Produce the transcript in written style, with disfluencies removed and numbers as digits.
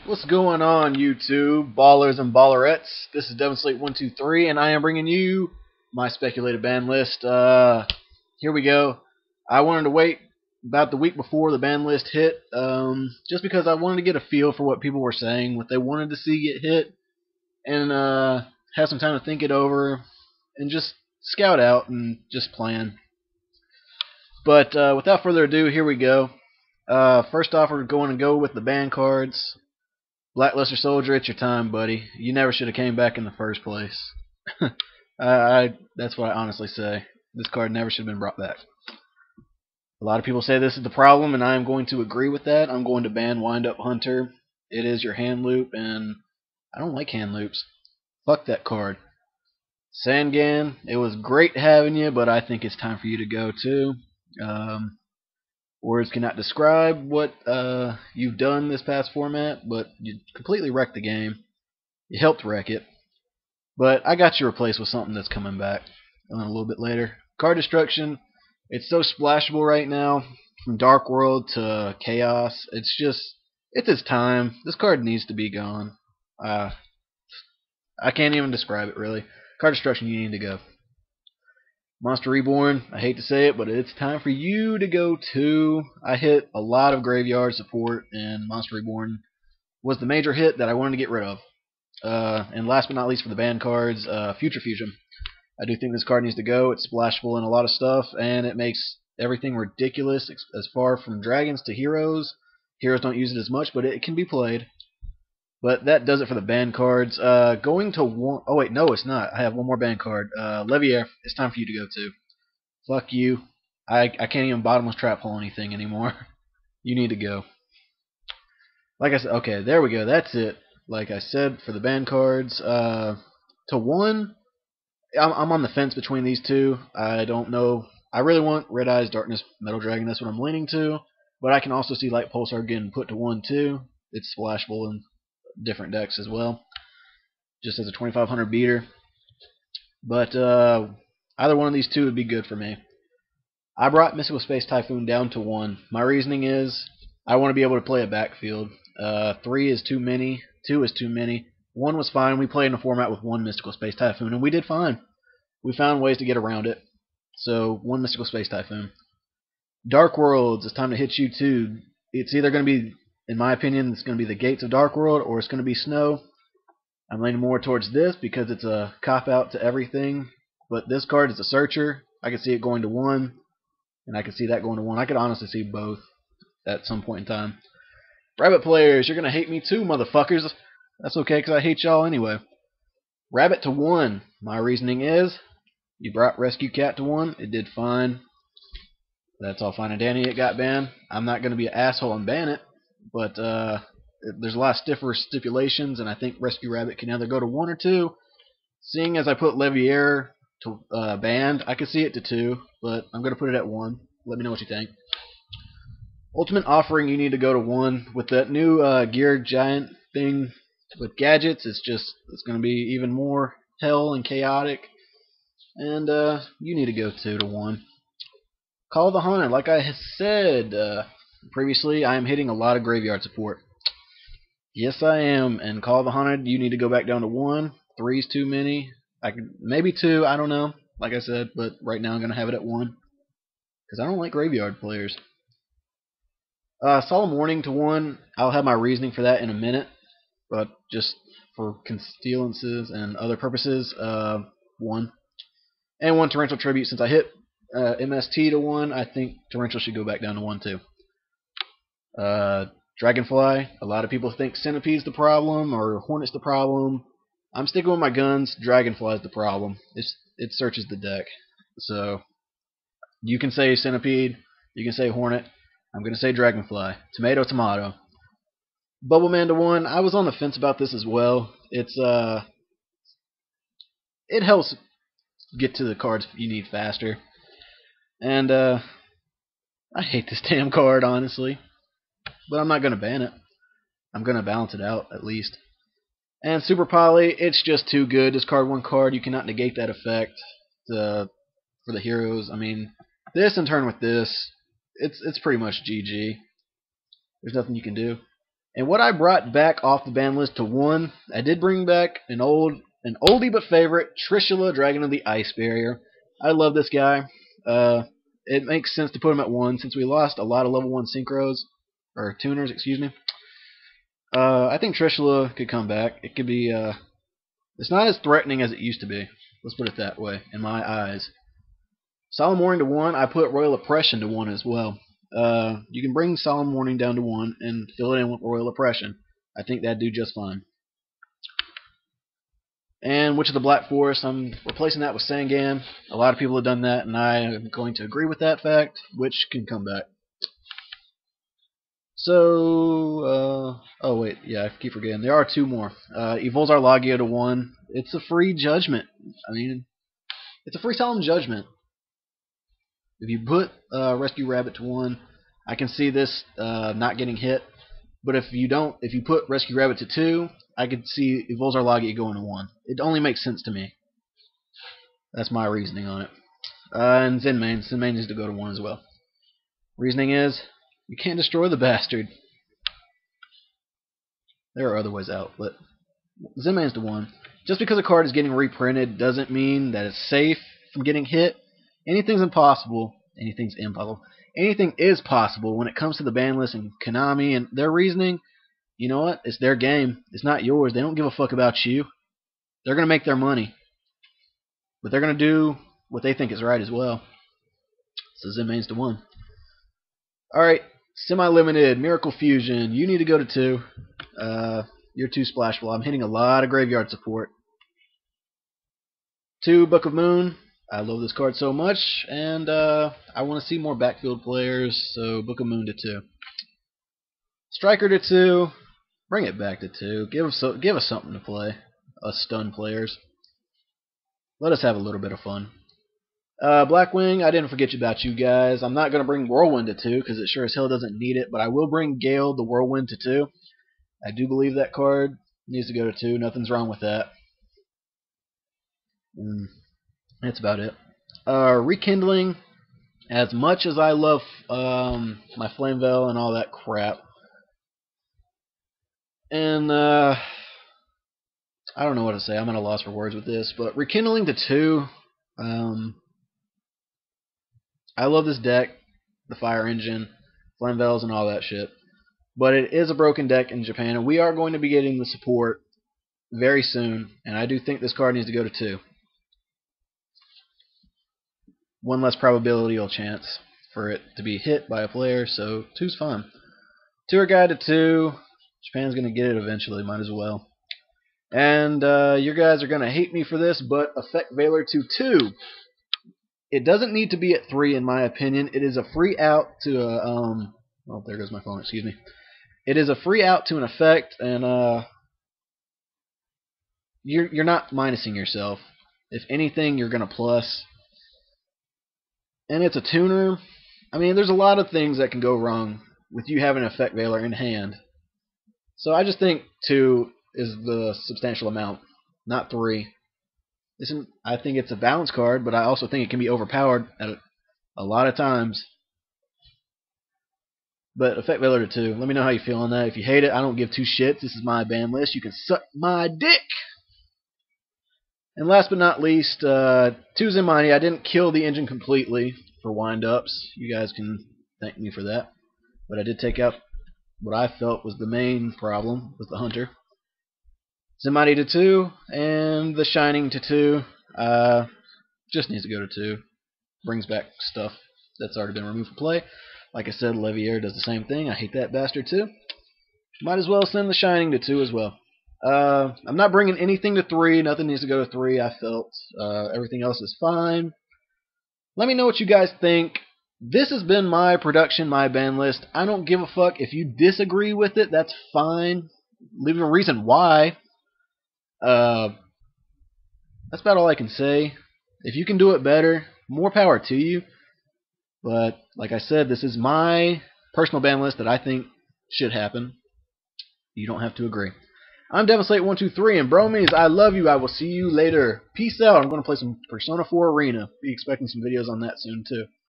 What's going on, YouTube ballers and ballerettes? This is Devin Slate 123, and I am bringing you my speculated ban list. Here we go. I wanted to wait about the week before the ban list hit, just because I wanted to get a feel for what people were saying, what they wanted to see get hit, and have some time to think it over, and just scout out and just plan. But without further ado, here we go. First off, we're going to go with the ban cards. Blackluster Soldier, it's your time, buddy. You never should have came back in the first place. That's what I honestly say. This card never should have been brought back. A lot of people say this is the problem, and I am going to agree with that. I'm going to ban Wind Up Hunter. It is your hand loop, and I don't like hand loops. Fuck that card. Sangan, it was great having you, but I think it's time for you to go too. Words cannot describe what you've done this past format, but you completely wrecked the game. You helped wreck it. But I got you replaced with something that's coming back a little bit later. Card Destruction. It's so splashable right now. From Dark World to Chaos. It's its time. This card needs to be gone. I can't even describe it, really. Card Destruction, you need to go. Monster Reborn, I hate to say it, but it's time for you to go too. I hit a lot of graveyard support, and Monster Reborn was the major hit that I wanted to get rid of. And last but not least for the ban cards, Future Fusion. I do think this card needs to go. It's splashable in a lot of stuff, and it makes everything ridiculous as far from dragons to heroes. Heroes don't use it as much, but it can be played. But that does it for the ban cards. Going to one... Oh, wait, no, it's not. I have one more ban card. Levier, it's time for you to go too. Fuck you. I can't even bottomless trap hole anything anymore. You need to go. Like I said, okay, there we go. That's it. Like I said, for the ban cards. To one, I'm on the fence between these two. I don't know. I really want Red Eyes, Darkness, Metal Dragon. That's what I'm leaning to. But I can also see Light Pulsar getting put to one too. It's splashable and different decks as well, just as a 2500 beater. But either one of these two would be good for me. I brought Mystical Space Typhoon down to 1. My reasoning is I want to be able to play a backfield. 3 is too many. 2 is too many. 1 was fine. We played in a format with 1 Mystical Space Typhoon, and we did fine. We found ways to get around it. So 1 Mystical Space Typhoon. Dark Worlds, it's time to hit you too. It's either going to be, in my opinion, it's going to be the Gates of Dark World, or it's going to be Snow. I'm leaning more towards this because it's a cop-out to everything. But this card is a searcher. I can see it going to 1, and I can see that going to 1. I could honestly see both at some point in time. Rabbit players, you're going to hate me too, motherfuckers. That's okay, because I hate y'all anyway. Rabbit to 1. My reasoning is, you brought Rescue Cat to 1. It did fine. That's all fine and dandy. It got banned. I'm not going to be an asshole and ban it. But there's a lot of stiffer stipulations, and I think Rescue Rabbit can either go to 1 or 2. Seeing as I put Levier to banned, I could see it to 2, but I'm going to put it at 1. Let me know what you think. Ultimate Offering, you need to go to 1. With that new Gear Giant thing with gadgets, it's going to be even more hell and chaotic. And you need to go 2 to 1. Call of the Haunted, like I said previously, I am hitting a lot of graveyard support. Yes, I am. And Call of the Haunted, you need to go back down to 1. 3's too many. I could maybe 2. I don't know. Like I said, but right now I'm gonna have it at 1 because I don't like graveyard players. Solemn Warning to 1. I'll have my reasoning for that in a minute, but just for concealances and other purposes, 1. And 1 Torrential Tribute. Since I hit MST to 1, I think Torrential should go back down to 1 too. Dragonfly, a lot of people think Centipede's the problem or Hornet's the problem. I'm sticking with my guns. Dragonfly's the problem. It searches the deck. So you can say Centipede, you can say Hornet. I'm going to say Dragonfly. Tomato, tomato. Bubbleman to 1. I was on the fence about this as well. It helps get to the cards you need faster. And I hate this damn card, honestly. But I'm not going to ban it. I'm going to balance it out, at least. And Super Poly, it's just too good. Discard 1 card. You cannot negate that effect for the heroes. I mean, this in turn with this, it's pretty much GG. There's nothing you can do. And what I brought back off the ban list to 1, I did bring back an oldie but favorite, Trishula, Dragon of the Ice Barrier. I love this guy. It makes sense to put him at 1 since we lost a lot of level 1 synchros, or tuners, excuse me. I think Trishula could come back. It could be, it's not as threatening as it used to be. Let's put it that way, in my eyes. Solemn Warning to 1, I put Royal Oppression to 1 as well. You can bring Solemn Warning down to 1 and fill it in with Royal Oppression. I think that'd do just fine. And Witch of the Black Forest, I'm replacing that with Sangan. A lot of people have done that, and I am going to agree with that fact. Witch can come back. So, oh wait, yeah, I keep forgetting. There are 2 more. Evolzar Lagio to 1. It's a free judgment. I mean, it's a free Solemn Judgment. If you put Rescue Rabbit to 1, I can see this not getting hit. But if you put Rescue Rabbit to 2, I could see Evolzar Lagio going to 1. It only makes sense to me. That's my reasoning on it. And Zenmain needs to go to 1 as well. Reasoning is, you can't destroy the bastard. There are other ways out, but Zenmain's to 1. Just because a card is getting reprinted doesn't mean that it's safe from getting hit. Anything's impossible. Anything's impossible. Anything is possible when it comes to the ban list and Konami and their reasoning. You know what? It's their game. It's not yours. They don't give a fuck about you. They're going to make their money. But they're going to do what they think is right as well. So Zenmain's to 1. Alright. Semi-limited. Miracle Fusion. You need to go to 2. You're 2 Splashful. I'm hitting a lot of graveyard support. 2 Book of Moon. I love this card so much, and I want to see more backfield players, so Book of Moon to 2. Striker to 2. Bring it back to 2. Give us something to play. Us stun players. Let us have a little bit of fun. Blackwing, I didn't forget about you guys. I'm not going to bring Whirlwind to 2, because it sure as hell doesn't need it, but I will bring Gale the Whirlwind to 2. I do believe that card needs to go to 2. Nothing's wrong with that. That's about it. Rekindling. As much as I love my Flame Veil and all that crap, and I don't know what to say. I'm at a loss for words with this, but Rekindling to 2. I love this deck, the Fire Engine, Flame Veils, and all that shit. But it is a broken deck in Japan, and we are going to be getting the support very soon. And I do think this card needs to go to 2. 1 less probability chance for it to be hit by a player, so 2's fine. Tour Guide to 2. Japan's going to get it eventually, might as well. And you guys are going to hate me for this, but Effect Veiler to 2. It doesn't need to be at 3, in my opinion. It is a free out to a... oh, there goes my phone, excuse me. It is a free out to an effect, and you're not minusing yourself. If anything, you're going to plus. And it's a tuner. I mean, there's a lot of things that can go wrong with you having an Effect Veiler in hand. So I just think 2 is the substantial amount, not 3. I think it's a balance card, but I also think it can be overpowered at a lot of times. But Effect Veiler to 2. Let me know how you feel on that. If you hate it, I don't give 2 shits. This is my ban list. You can suck my dick. And last but not least, 2's in Mighty. I didn't kill the engine completely for wind-ups. You guys can thank me for that. But I did take out what I felt was the main problem with the Hunter. Zenmaity to 2, and the Shining to 2. Just needs to go to 2. Brings back stuff that's already been removed from play. Like I said, Levier does the same thing. I hate that bastard too. Might as well send the Shining to 2 as well. I'm not bringing anything to 3. Nothing needs to go to 3, I felt. Everything else is fine. Let me know what you guys think. This has been my production, my ban list. I don't give a fuck. If you disagree with it, that's fine. Leave a reason why. That's about all I can say. If you can do it better, more power to you. But, like I said, this is my personal ban list that I think should happen. You don't have to agree. I'm Devastate123, and bromies, I love you. I will see you later. Peace out. I'm going to play some Persona 4 Arena. Be expecting some videos on that soon, too.